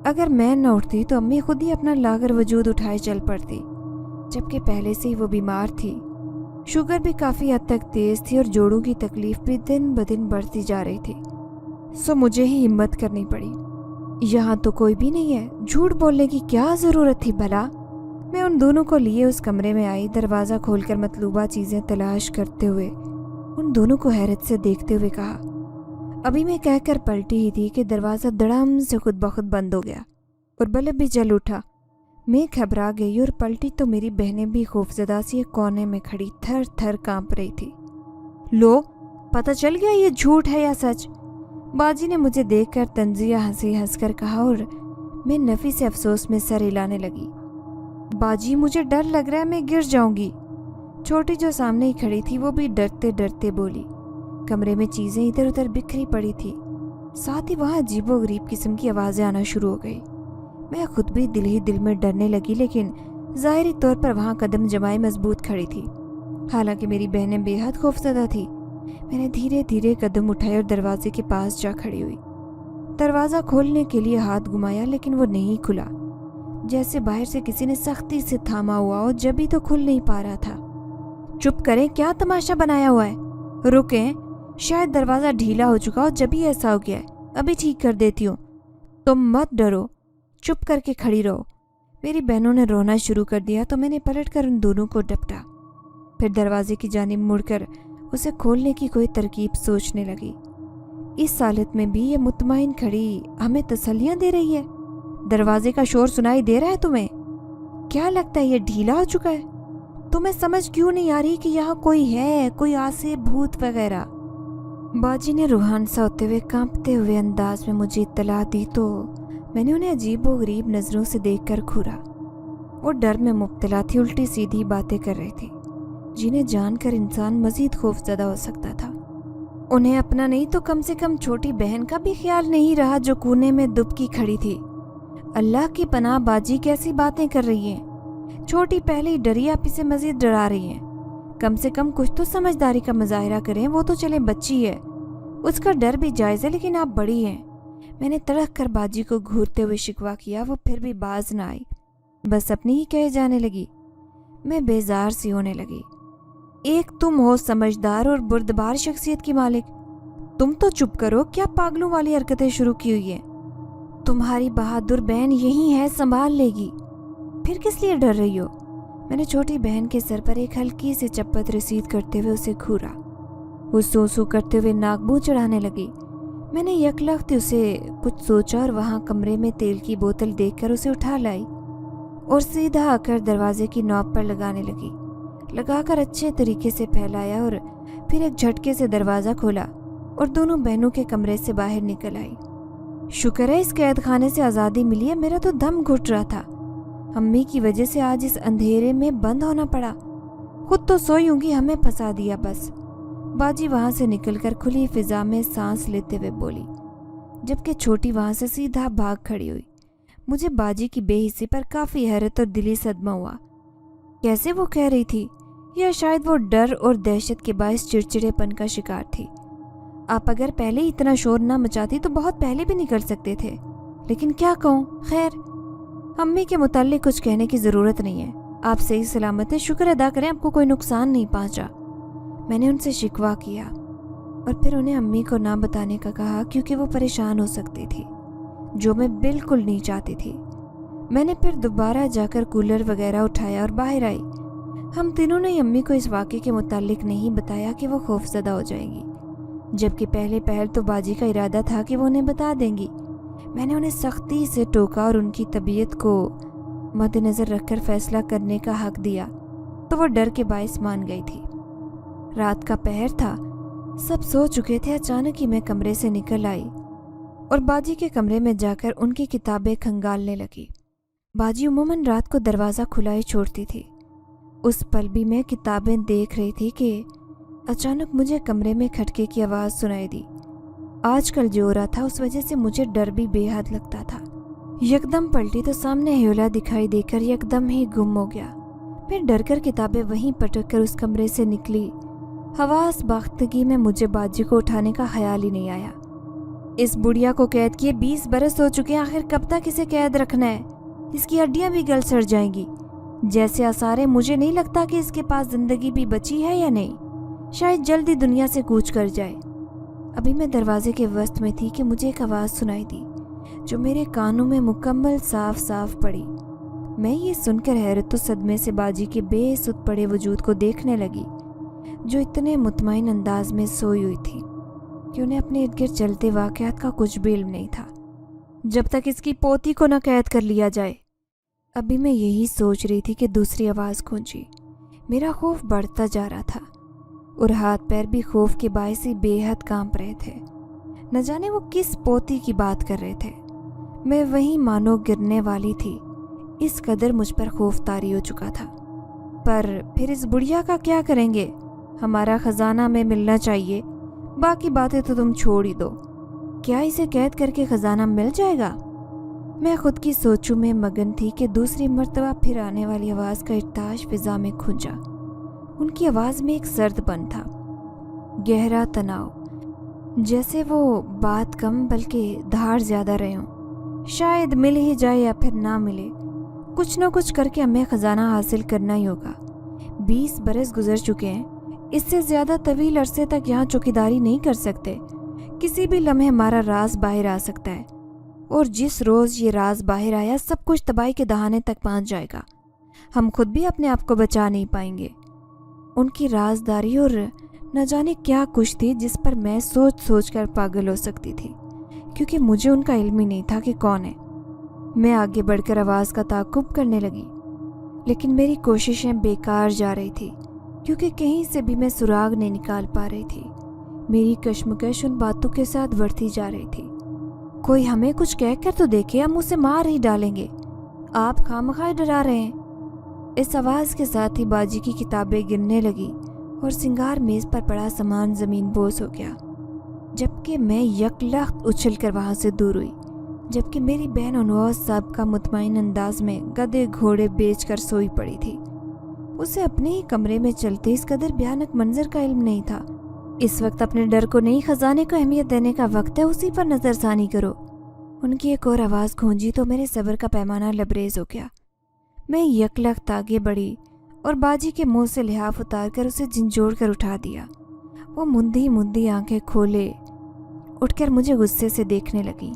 [SPEAKER 1] अगर मैं न उठती तो अम्मी खुद ही अपना लागर वजूद उठाए चल पड़ती, जबकि पहले से ही वो बीमार थी। शुगर भी काफ़ी हद तक तेज़ थी और जोड़ों की तकलीफ भी दिन ब दिन बढ़ती जा रही थी। सो मुझे ही हिम्मत करनी पड़ी। यहाँ तो कोई भी नहीं है, झूठ बोलने की क्या ज़रूरत थी भला। मैं उन दोनों को लिए उस कमरे में आई, दरवाज़ा खोलकर मतलूबा चीज़ें तलाश करते हुए उन दोनों को हैरत से देखते हुए कहा। अभी मैं कहकर पलटी ही थी कि दरवाज़ा धड़ाम से खुद ब खुद बंद हो गया और बल्ब भी जल उठा। मैं घबरा गई और पलटी तो मेरी बहनें भी खौफजदा सी एक कोने में खड़ी थर थर कांप रही थी। लो, पता चल गया ये झूठ है या सच? बाजी ने मुझे देखकर तंजिया हंसी हंसकर कहा और मैं नफ़ी से अफसोस में सर हिलाने लगी। बाजी, मुझे डर लग रहा है, मैं गिर जाऊंगी। छोटी जो सामने ही खड़ी थी वो भी डरते डरते बोली। कमरे में चीज़ें इधर उधर बिखरी पड़ी थी, साथ ही वहाँ अजीबो गरीब किस्म की आवाज़ें आना शुरू हो गई। मैं खुद भी दिल ही दिल में डरने लगी, लेकिन ज़ाहिरी तौर पर वहाँ कदम जमाए मजबूत खड़ी थी। हालांकि मेरी बहनें बेहद खौफजदा थी। मैंने धीरे धीरे कदम उठाए और दरवाजे के पास जा खड़ी हुई। दरवाज़ा खोलने के लिए हाथ घुमाया, लेकिन वो नहीं खुला। जैसे बाहर से किसी ने सख्ती से थामा हुआ हो, जब भी तो खुल नहीं पा रहा था। चुप करें, क्या तमाशा बनाया हुआ है? रुकें, शायद दरवाज़ा ढीला हो चुका हो, जब भी ऐसा हो गया है। अभी ठीक कर देती हूँ। तुम मत डरो, चुप करके खड़ी रहो। मेरी बहनों ने रोना शुरू कर दिया तो मैंने पलटकर उन दोनों को डपटा। फिर दरवाजे की जानिब मुड़कर उसे खोलने की कोई तरकीब सोचने लगी। इस हालत में भी ये मुतमईन खड़ी हमें तसल्लियां दे रही है। दरवाजे का शोर सुनाई दे रहा है तुम्हें? क्या लगता है ये ढीला हो चुका है? तुम्हें समझ क्यों नहीं आ रही कि यहाँ कोई है, कोई आसे भूत वगैरह? बाजी ने रूहान सा होते हुए कांपते हुए अंदाज में मुझे इत्तला दी तो मैंने उन्हें अजीबो गरीब नज़रों से देखकर घूरा। वो डर में मुब्तला थी, उल्टी सीधी बातें कर रही थी जिन्हें जानकर इंसान मजीद खौफजदा हो सकता था। उन्हें अपना नहीं तो कम से कम छोटी बहन का भी ख्याल नहीं रहा जो कोने में दुबकी खड़ी थी। अल्लाह की पनाह, बाजी कैसी बातें कर रही हैं? छोटी पहले ही डरी, आप इसे मजीद डरा रही हैं। कम से कम कुछ तो समझदारी का मुजाहिरा करें। वो तो चले बच्ची है, उसका डर भी जायज़ है, लेकिन आप बड़ी हैं। मैंने तड़क कर बाजी को घूरते हुए शिकवा किया। वो फिर भी बाज ना आई, बस अपनी ही कहे जाने लगी। मैं बेजार सी होने लगी। एक तुम हो समझदार और बुर्दबार शख्सियत की मालिक, तुम तो चुप करो। क्या पागलों वाली हरकतें शुरू की हुई है? तुम्हारी बहादुर बहन यही है, संभाल लेगी। फिर किस लिए डर रही हो? मैंने छोटी बहन के सर पर एक हल्की सी चप्पत रसीद करते हुए उसे घूरा। वो सू करते हुए नाक मुंह चढ़ाने लगी। मैंने यकलख्त उसे कुछ सोचा और वहां कमरे में तेल की बोतल देखकर उसे उठा लाई और सीधा आकर दरवाजे की नॉब पर लगाने लगी। लगाकर अच्छे तरीके से फैलाया और फिर एक झटके से दरवाज़ा खोला और दोनों बहनों के कमरे से बाहर निकल आई। शुक्र है इस कैद खाने से आज़ादी मिली है, मेरा तो दम घुट रहा था। अम्मी की वजह से आज इस अंधेरे में बंद होना पड़ा। खुद तो सोई होंगी, हमें फंसा दिया बस। बाजी वहां से निकलकर खुली फिजा में सांस लेते हुए बोली, जबकि छोटी वहां से सीधा भाग खड़ी हुई। मुझे बाजी की बेहिस्सी पर काफ़ी हैरत और दिली सदमा हुआ। कैसे वो कह रही थी, या शायद वो डर और दहशत के बायस चिड़चिड़ेपन का शिकार थी। आप अगर पहले ही इतना शोर ना मचाती तो बहुत पहले भी निकल सकते थे, लेकिन क्या कहूँ। खैर, अम्मी के मुताल्लिक कुछ कहने की ज़रूरत नहीं है। आप सही सलामत हैं, शुक्र अदा करें आपको कोई नुकसान नहीं पहुँचा। मैंने उनसे शिकवा किया और फिर उन्हें अम्मी को ना बताने का कहा, क्योंकि वो परेशान हो सकती थी, जो मैं बिल्कुल नहीं चाहती थी। मैंने फिर दोबारा जाकर कूलर वगैरह उठाया और बाहर आई। हम तीनों ने अम्मी को इस वाक़े के मुताल्लिक नहीं बताया कि वो खौफजदा हो जाएंगी, जबकि पहले पहल तो बाजी का इरादा था कि वो उन्हें बता देंगी। मैंने उन्हें सख्ती से टोका और उनकी तबीयत को मद्देनज़र रखकर फैसला करने का हक दिया, तो वो डर के बायस मान गई थी। रात का पहर था, सब सो चुके थे। अचानक ही मैं कमरे से निकल आई और बाजी के कमरे में जाकर उनकी किताबें खंगालने लगी। बाजी उमूमन रात को दरवाज़ा खुला ही छोड़ती थी। उस पल भी मैं किताबें देख रही थी कि अचानक मुझे कमरे में खटके की आवाज़ सुनाई दी। आजकल जो हो रहा था उस वजह से मुझे डर भी बेहद लगता था। यकदम पलटी तो सामने ह्योला दिखाई देकर यकदम ही गुम हो गया। मैं डर कर किताबें वहीं पटक कर उस कमरे से निकली। हवास बाख्तगी में मुझे बाजी को उठाने का ख्याल ही नहीं आया। इस बुढ़िया को कैद किए 20 बरस हो चुके हैं, आखिर कब तक इसे कैद रखना है? इसकी हड्डियां भी गल सड़ जाएंगी। जैसे आसार, मुझे नहीं लगता कि इसके पास जिंदगी भी बची है या नहीं। शायद जल्दी दुनिया से कूच कर जाए। अभी मैं दरवाजे के वस्त में थी कि मुझे एक आवाज़ सुनाई दी जो मेरे कानों में मुकम्मल साफ साफ पड़ी। मैं ये सुनकर हैरत सदमे से बाजी के बेसुध पड़े वजूद को देखने लगी, जो इतने मुतमईन अंदाज में सोई हुई थी कि उन्हें अपने इर्द गिर्द चलते वाक़यात का कुछ भी इल्म नहीं था, जब तक इसकी पोती को न कैद कर लिया जाए। अभी मैं यही सोच रही थी कि दूसरी आवाज़ गूंजी। मेरा खौफ बढ़ता जा रहा था और हाथ पैर भी खौफ के बायस ही बेहद कांप रहे थे। न जाने वो किस पोती की बात कर रहे थे। मैं वहीं मानो गिरने वाली थी, इस कदर मुझ पर खौफ तारी हो चुका था। पर फिर इस बुढ़िया का क्या करेंगे? हमारा खजाना में मिलना चाहिए, बाकी बातें तो तुम छोड़ ही दो। क्या इसे कैद करके खजाना मिल जाएगा? मैं खुद की सोचों में मगन थी कि दूसरी मर्तबा फिर आने वाली आवाज़ का इर्ताश फिजा में खुंजा। उनकी आवाज़ में एक सर्दपन था, गहरा तनाव, जैसे वो बात कम बल्कि धार ज़्यादा रहे हों। शायद मिल ही जाए या फिर ना मिले, कुछ न कुछ करके हमें खजाना हासिल करना ही होगा। 20 बरस गुजर चुके हैं, इससे ज़्यादा तवील अरसे तक यहाँ चौकीदारी नहीं कर सकते। किसी भी लम्हे हमारा राज बाहर आ सकता है, और जिस रोज़ ये राज बाहर आया सब कुछ तबाही के दहाने तक पहुँच जाएगा। हम खुद भी अपने आप को बचा नहीं पाएंगे। उनकी राजदारी और न जाने क्या कुछ थी जिस पर मैं सोच सोच कर पागल हो सकती थी, क्योंकि मुझे उनका इल्म ही नहीं था कि कौन है। मैं आगे बढ़कर आवाज़ का ताक़ुब करने लगी, लेकिन मेरी कोशिशें बेकार जा रही थी, क्योंकि कहीं से भी मैं सुराग नहीं निकाल पा रही थी। मेरी कश्मकश उन बातों के साथ बढ़ती जा रही थी। कोई हमें कुछ कहकर तो देखे, हम उसे मार ही डालेंगे। आप खामखा डरा रहे हैं। इस आवाज़ के साथ ही बाजी की किताबें गिरने लगी और सिंगार मेज़ पर पड़ा सामान ज़मीन बोस हो गया, जबकि मैं यकलख्त उछल कर वहाँ से दूर हुई। जबकि मेरी बहन अनवाज साहब का मुतमईन अंदाज में गधे घोड़े बेचकर सोई पड़ी थी। उसे अपने ही कमरे में चलते इस कदर भयानक मंजर का इल्म नहीं था। इस वक्त अपने डर को नहीं, खजाने को अहमियत देने का वक्त है, उसी पर नज़रसानी करो। उनकी एक और आवाज़ गूंजी तो मेरे सब्र का पैमाना लबरेज हो गया। मैं यकलख्त आगे बढ़ी और बाजी के मुंह से लिहाफ उतार कर उसे झंझोड़ कर उठा दिया। वो मुंदी मुंदी आंखें खोले उठकर मुझे गुस्से से देखने लगी।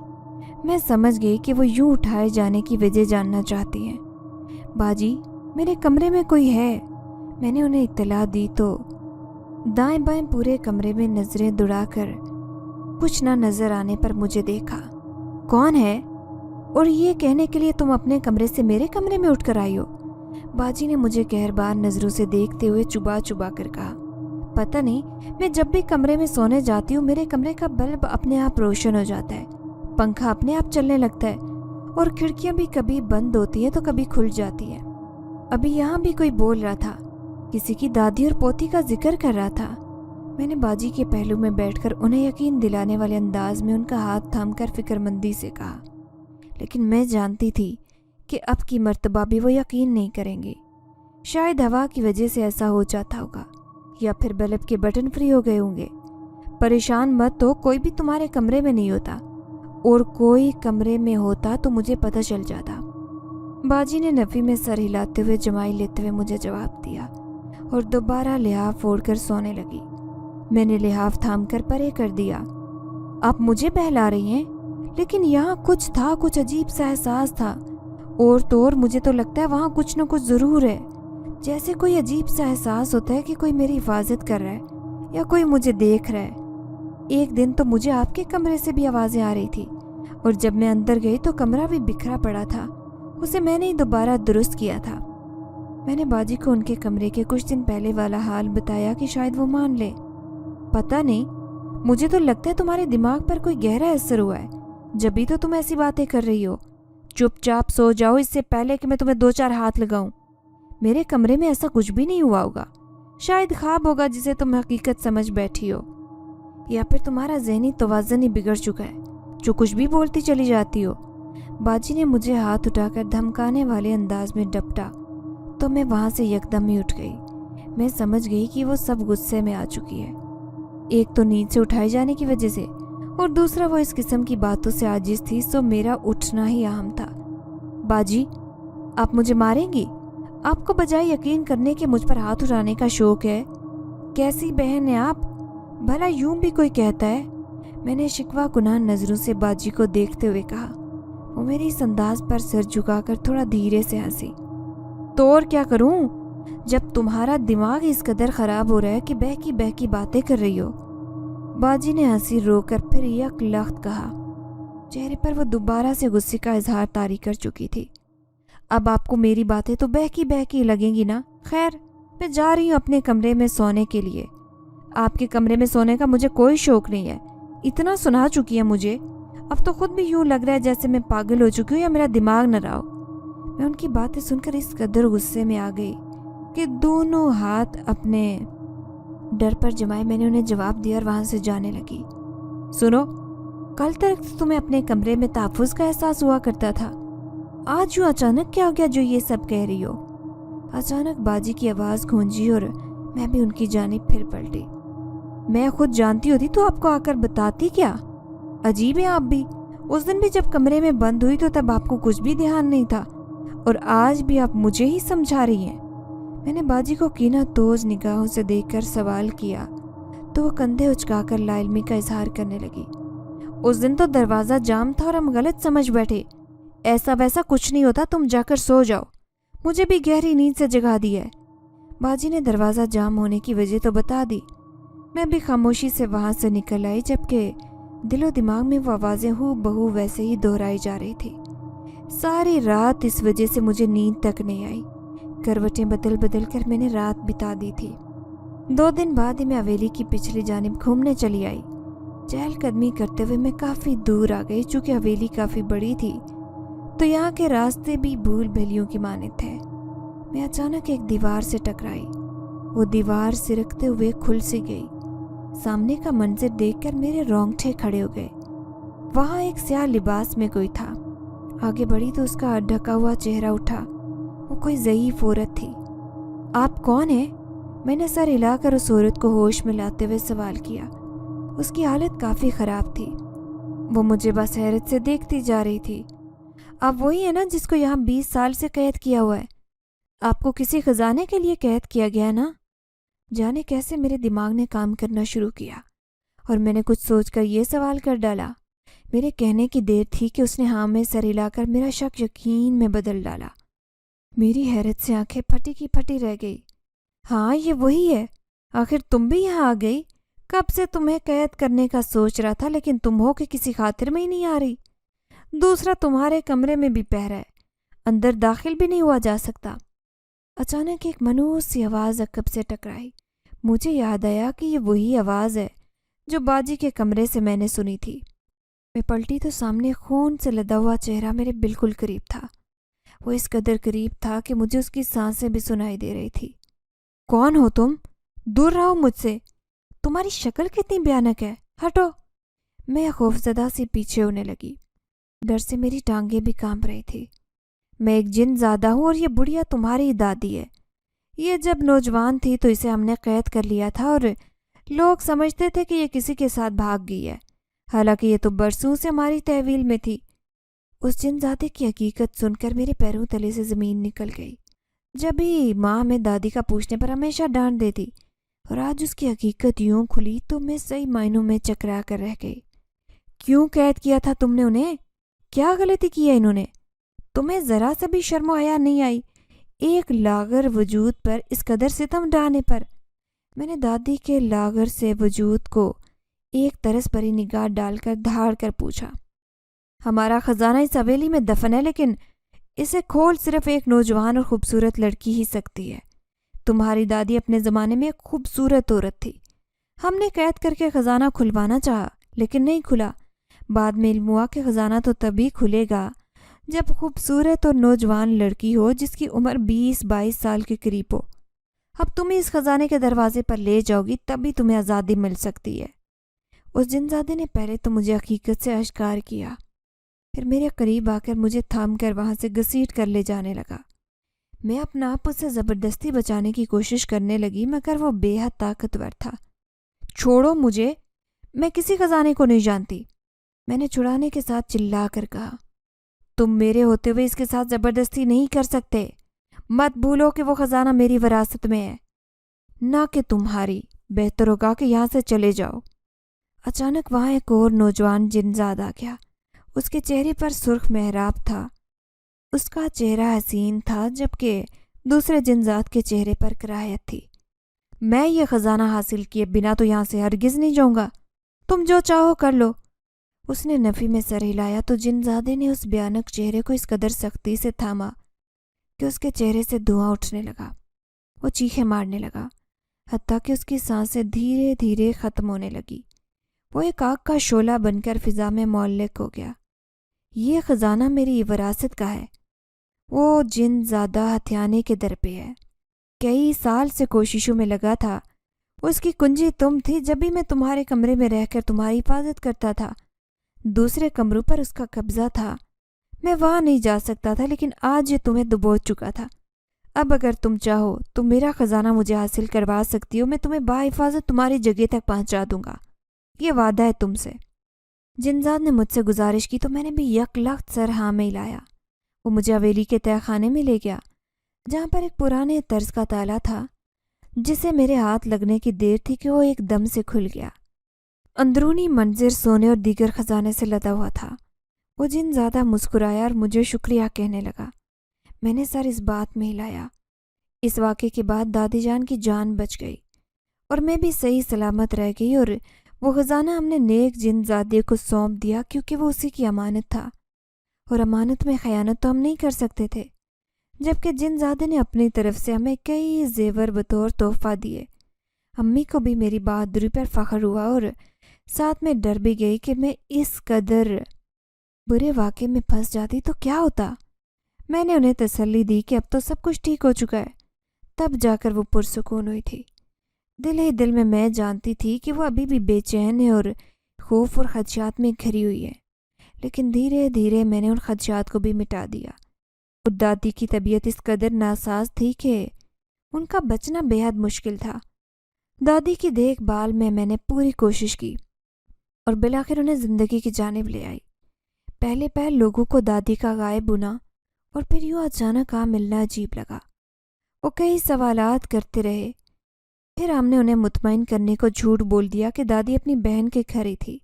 [SPEAKER 1] मैं समझ गई कि वो यूं उठाए जाने की वजह जानना चाहती हैं। बाजी, मेरे कमरे में कोई है। मैंने उन्हें इत्तला दी तो दाएं बाएं पूरे कमरे में नजरें दौड़ाकर कुछ ना नजर आने पर मुझे देखा। कौन है? और ये कहने के लिए तुम अपने कमरे से मेरे कमरे में उठकर आई हो? बाजी ने मुझे कहरबार नजरों से देखते हुए चुबा चुबा कर कहा। पता नहीं, मैं जब भी कमरे में सोने जाती हूँ मेरे कमरे का बल्ब अपने आप रोशन हो जाता है, पंखा अपने आप चलने लगता है और खिड़कियां भी कभी बंद होती हैं तो कभी खुल जाती हैं। अभी यहाँ भी कोई बोल रहा था, किसी की दादी और पोती का जिक्र कर रहा था। मैंने बाजी के पहलू में बैठकर उन्हें यकीन दिलाने वाले अंदाज में उनका हाथ थामकर फिक्रमंदी से कहा, लेकिन मैं जानती थी कि अब की मर्तबा भी वो यकीन नहीं करेंगे। शायद हवा की वजह से ऐसा हो जाता होगा, या फिर बल्ब के बटन फ्री हो गए होंगे। परेशान मत हो, कोई भी तुम्हारे कमरे में नहीं होता, और कोई कमरे में होता तो मुझे पता चल जाता। बाजी ने नफी में सर हिलाते हुए जमाई लेते हुए मुझे जवाब दिया और दोबारा लिहाफ ओढ़कर सोने लगी। मैंने लिहाफ थाम कर परे कर दिया। आप मुझे बहला रही हैं, लेकिन यहाँ कुछ था, कुछ अजीब सा एहसास था। और तो और मुझे तो लगता है वहाँ कुछ न कुछ ज़रूर है, जैसे कोई अजीब सा एहसास होता है कि कोई मेरी हिफाजत कर रहा है या कोई मुझे देख रहा है। एक दिन तो मुझे आपके कमरे से भी आवाज़ें आ रही थी, और जब मैं अंदर गई तो कमरा भी बिखरा पड़ा था, उसे मैंने ही दोबारा दुरुस्त किया था। मैंने बाजी को उनके कमरे के कुछ दिन पहले वाला हाल बताया कि शायद वो मान ले। पता नहीं, मुझे तो लगता है तुम्हारे दिमाग पर कोई गहरा असर हुआ है, जब भी तो तुम ऐसी बातें कर रही हो। चुपचाप सो जाओ इससे पहले कि मैं तुम्हें 2-4 हाथ लगाऊं। मेरे कमरे में ऐसा कुछ भी नहीं हुआ होगा, शायद ख्वाब होगा जिसे तुम हकीकत समझ बैठी हो, या फिर तुम्हारा ज़हनी तवाज़ुन ही बिगड़ चुका है, जो कुछ भी बोलती चली जाती हो। बाजी ने मुझे हाथ उठाकर धमकाने वाले अंदाज में डपटा तो मैं वहाँ से यकदम ही उठ गई। मैं समझ गई कि वो सब गुस्से में आ चुकी है, एक तो नींद से उठाए जाने की वजह से, और दूसरा वो इस किस्म की बातों से आजिज थी, सो मेरा उठना ही अहम था। बाजी, आप मुझे मारेंगी? आपको बजाय यकीन करने के मुझ पर हाथ उठाने का शौक है? कैसी बहन है आप, भला यूं भी कोई कहता है? मैंने शिकवा गुनाह नज़रों से बाजी को देखते हुए कहा। वो मेरी इस अंदाज पर सिर झुकाकर थोड़ा धीरे से हंसी। तो और क्या करूं, जब तुम्हारा दिमाग इस कदर ख़राब हो रहा है कि बहकी बहकी बातें कर रही हो। बाजी ने हंसी रोकर फिर यकलख्त कहा। चेहरे पर वो दोबारा से गुस्से का इजहार तारी कर चुकी थी। अब आपको मेरी बातें तो बहकी बहकी लगेंगी ना। खैर, मैं जा रही हूँ अपने कमरे में सोने के लिए। आपके कमरे में सोने का मुझे कोई शौक नहीं है, इतना सुना चुकी है मुझे। अब तो खुद भी यूं लग रहा है जैसे मैं पागल हो चुकी हूँ या मेरा दिमाग न रहा हो। मैं उनकी बातें सुनकर इस कदर गुस्से में आ गई कि दोनों हाथ अपने डर पर जमाए मैंने उन्हें जवाब दिया और वहां से जाने लगी। सुनो, कल तक तुम्हें अपने कमरे में तहफ़्फ़ुज़ का एहसास हुआ करता था, आज यूं अचानक क्या हो गया जो ये सब कह रही हो? अचानक बाजी की आवाज़ गूंजी और मैं भी उनकी जानिब फिर पलटी। मैं खुद जानती होती तो आपको आकर बताती क्या? अजीब है आप भी। उस दिन भी जब कमरे में बंद हुई तो तब आपको कुछ भी ध्यान नहीं था, اور آج بھی آپ مجھے ہی سمجھا رہی ہیں؟ میں نے باجی کو کینہ توز نگاہوں سے دیکھ کر سوال کیا تو وہ کندھے اچکا کر لا علمی کا اظہار کرنے لگی۔ اس دن تو دروازہ جام تھا اور ہم غلط سمجھ بیٹھے۔ ایسا ویسا کچھ نہیں ہوتا، تم جا کر سو جاؤ، مجھے بھی گہری نیند سے جگا دی ہے۔ باجی نے دروازہ جام ہونے کی وجہ تو بتا دی۔ میں بھی خاموشی سے وہاں سے نکل آئی، جبکہ دل و دماغ میں وہ آوازیں ہو بہو ویسے ہی دہرائی جا رہی تھی۔ ساری رات اس وجہ سے مجھے نیند تک نہیں آئی۔ کروٹیں بدل بدل کر میں نے رات بتا دی تھی۔ 2 دن بعد ہی میں حویلی کی پچھلی جانب گھومنے چلی آئی۔ چہل قدمی کرتے ہوئے میں کافی دور آ گئی۔ چونکہ حویلی کافی بڑی تھی تو یہاں کے راستے بھی بھول بھلیوں کی مانند تھے۔ میں اچانک ایک دیوار سے ٹکرائی۔ وہ دیوار سرکتے ہوئے کھل سی گئی۔ سامنے کا منظر دیکھ کر میرے رونگٹے کھڑے ہو گئے۔ وہاں ایک سیاہ لباس میں کوئی تھا۔ آگے بڑھی تو اس کا ڈھکا ہوا چہرہ اٹھا۔ وہ کوئی ضعیف عورت تھی۔ آپ کون ہیں؟ میں نے سر ہلا کر اس عورت کو ہوش میں لاتے ہوئے سوال کیا۔ اس کی حالت کافی خراب تھی۔ وہ مجھے بس حیرت سے دیکھتی جا رہی تھی۔ آپ وہی ہیں نا جس کو یہاں 20 سال سے قید کیا ہوا ہے؟ آپ کو کسی خزانے کے لیے قید کیا گیا نا؟ جانے کیسے میرے دماغ نے کام کرنا شروع کیا اور میں نے کچھ سوچ کر یہ سوال کر ڈالا۔ میرے کہنے کی دیر تھی کہ اس نے ہاں میں سر ہلا کر میرا شک یقین میں بدل ڈالا۔ میری حیرت سے آنکھیں پھٹی کی پھٹی رہ گئی۔ ہاں یہ وہی ہے۔ آخر تم بھی یہاں آ گئی؟ کب سے تمہیں قید کرنے کا سوچ رہا تھا، لیکن تم ہو کہ کسی خاطر میں ہی نہیں آ رہی۔ دوسرا تمہارے کمرے میں بھی پہرا ہے، اندر داخل بھی نہیں ہوا جا سکتا۔ اچانک ایک منحوس سی آواز عقب سے ٹکرائی۔ مجھے یاد آیا کہ یہ وہی آواز ہے جو باجی کے کمرے سے میں نے سنی تھی۔ میں پلٹی تو سامنے خون سے لدا ہوا چہرہ میرے بالکل قریب تھا۔ وہ اس قدر قریب تھا کہ مجھے اس کی سانسیں بھی سنائی دے رہی تھی۔ کون ہو تم؟ دور رہو مجھ سے، تمہاری شکل کتنی بھیانک ہے، ہٹو۔ میں خوفزدہ سی پیچھے ہونے لگی۔ ڈر سے میری ٹانگیں بھی کانپ رہی تھی۔ میں ایک جن زادہ ہوں اور یہ بڑھیا تمہاری دادی ہے۔ یہ جب نوجوان تھی تو اسے ہم نے قید کر لیا تھا اور لوگ سمجھتے تھے کہ یہ کسی کے ساتھ بھاگ گئی ہے، حالانکہ یہ تو برسوں سے ہماری تحویل میں تھی۔ اس جن زادے کی حقیقت سن کر میرے پیروں تلے سے زمین نکل گئی۔ جب بھی ماں ہمیں دادی کا پوچھنے پر ہمیشہ ڈانٹ دیتی اور آج اس کی حقیقت یوں کھلی تو میں صحیح معنوں میں چکرا کر رہ گئی۔ کیوں قید کیا تھا تم نے انہیں؟ کیا غلطی کی ہے انہوں نے؟ تمہیں ذرا سا بھی شرم و حیا نہیں آئی ایک لاغر وجود پر اس قدر ستم ڈھانے پر؟ میں نے دادی کے لاغر سے وجود کو ایک طرز بھری نگاہ ڈال کر دھاڑ کر پوچھا۔ ہمارا خزانہ اس حویلی میں دفن ہے، لیکن اسے کھول صرف ایک نوجوان اور خوبصورت لڑکی ہی سکتی ہے۔ تمہاری دادی اپنے زمانے میں ایک خوبصورت عورت تھی۔ ہم نے قید کر کے خزانہ کھلوانا چاہا لیکن نہیں کھلا۔ بعد میں علم ہوا کہ خزانہ تو تبھی کھلے گا جب خوبصورت اور نوجوان لڑکی ہو جس کی عمر 20-22 سال کے قریب ہو۔ اب تم اس خزانے کے دروازے پر لے جاؤ گی تبھی تمہیں آزادی مل سکتی ہے۔ اس جنزادے نے پہلے تو مجھے حقیقت سے اشکار کیا، پھر میرے قریب آ کر مجھے تھام کر وہاں سے گھسیٹ کر لے جانے لگا۔ میں اپنا آپ اسے زبردستی بچانے کی کوشش کرنے لگی مگر وہ بے حد طاقتور تھا۔ چھوڑو مجھے، میں کسی خزانے کو نہیں جانتی، میں نے چھڑانے کے ساتھ چلا کر کہا۔ تم میرے ہوتے ہوئے اس کے ساتھ زبردستی نہیں کر سکتے۔ مت بھولو کہ وہ خزانہ میری وراثت میں ہے، نہ کہ تمہاری۔ بہتر ہوگا کہ یہاں سے چلے جاؤ۔ اچانک وہاں ایک اور نوجوان جنزاد آ گیا۔ اس کے چہرے پر سرخ محراب تھا۔ اس کا چہرہ حسین تھا جبکہ دوسرے جنزاد کے چہرے پر کراہیت تھی۔ میں یہ خزانہ حاصل کیے بنا تو یہاں سے ہرگز نہیں جاؤں گا، تم جو چاہو کر لو۔ اس نے نفی میں سر ہلایا تو جنزادے نے اس بھیانک چہرے کو اس قدر سختی سے تھاما کہ اس کے چہرے سے دھواں اٹھنے لگا۔ وہ چیخیں مارنے لگا، حتیٰ کہ اس کی سانسیں دھیرے دھیرے ختم ہونے لگی۔ وہ ایک آگ کا شعلہ بن کر فضا میں معلق ہو گیا۔ یہ خزانہ میری وراثت کا ہے۔ وہ جن زادہ ہتھیانے کے در پہ ہے۔ کئی سال سے کوششوں میں لگا تھا۔ اس کی کنجی تم تھی جب بھی میں تمہارے کمرے میں رہ کر تمہاری حفاظت کرتا تھا۔ دوسرے کمروں پر اس کا قبضہ تھا، میں وہاں نہیں جا سکتا تھا، لیکن آج یہ تمہیں دبوچ چکا تھا۔ اب اگر تم چاہو تو میرا خزانہ مجھے حاصل کروا سکتی ہو، میں تمہیں بحفاظت تمہاری جگہ تک پہنچا دوں گا، یہ وعدہ ہے تم سے۔ جنزاد نے مجھ سے گزارش کی تو میں نے بھی یک لخت سر ہاں میں ہلایا۔ وہ مجھے حویلی کے تہہ خانے میں لے گیا جہاں پر ایک پرانے طرز کا تالا تھا جسے میرے ہاتھ لگنے کی دیر تھی کہ وہ ایک دم سے کھل گیا۔ اندرونی منظر سونے اور دیگر خزانے سے لدا ہوا تھا۔ وہ جن زیادہ مسکرایا اور مجھے شکریہ کہنے لگا۔ میں نے سر اس بات میں ہلایا۔ اس واقعے کے بعد دادی جان کی جان بچ گئی اور میں بھی صحیح سلامت رہ گئی، اور وہ خزانہ ہم نے نیک جن زادے کو سونپ دیا کیونکہ وہ اسی کی امانت تھا، اور امانت میں خیانت تو ہم نہیں کر سکتے تھے۔ جبکہ جن زادے نے اپنی طرف سے ہمیں کئی زیور بطور تحفہ دیے۔ امی کو بھی میری بہادری پر فخر ہوا اور ساتھ میں ڈر بھی گئی کہ میں اس قدر برے واقعے میں پھنس جاتی تو کیا ہوتا۔ میں نے انہیں تسلی دی کہ اب تو سب کچھ ٹھیک ہو چکا ہے۔ تب جا کر وہ پرسکون ہوئی تھی۔ دل ہی دل میں جانتی تھی کہ وہ ابھی بھی بے چین ہے اور خوف اور خدشات میں گھری ہوئی ہے، لیکن دھیرے دھیرے میں نے ان خدشات کو بھی مٹا دیا۔ اور دادی کی طبیعت اس قدر ناساز تھی کہ ان کا بچنا بے حد مشکل تھا۔ دادی کی دیکھ بھال میں نے پوری کوشش کی اور بالآخر انہیں زندگی کی جانب لے آئی۔ پہلے پہل لوگوں کو دادی کا غائب ہونا اور پھر یوں اچانک ملنا عجیب لگا۔ وہ کئی سوالات کرتے رہے، پھر ہم نے انہیں مطمئن کرنے کو جھوٹ بول دیا کہ دادی اپنی بہن کے گھر ہی تھی۔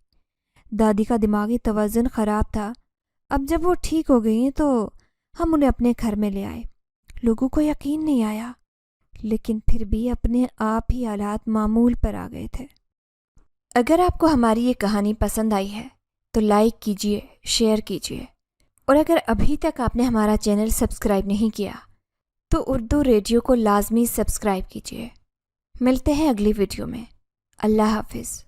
[SPEAKER 1] دادی کا دماغی توازن خراب تھا۔ اب جب وہ ٹھیک ہو گئی ہیں تو ہم انہیں اپنے گھر میں لے آئے۔ لوگوں کو یقین نہیں آیا، لیکن پھر بھی اپنے آپ ہی حالات معمول پر آ گئے تھے۔ اگر آپ کو ہماری یہ کہانی پسند آئی ہے تو لائک کیجئے، شیئر کیجئے، اور اگر ابھی تک آپ نے ہمارا چینل سبسکرائب نہیں کیا تو اردو ریڈیو کو لازمی سبسکرائب کیجئے۔ ملتے ہیں اگلی ویڈیو میں۔ اللہ حافظ۔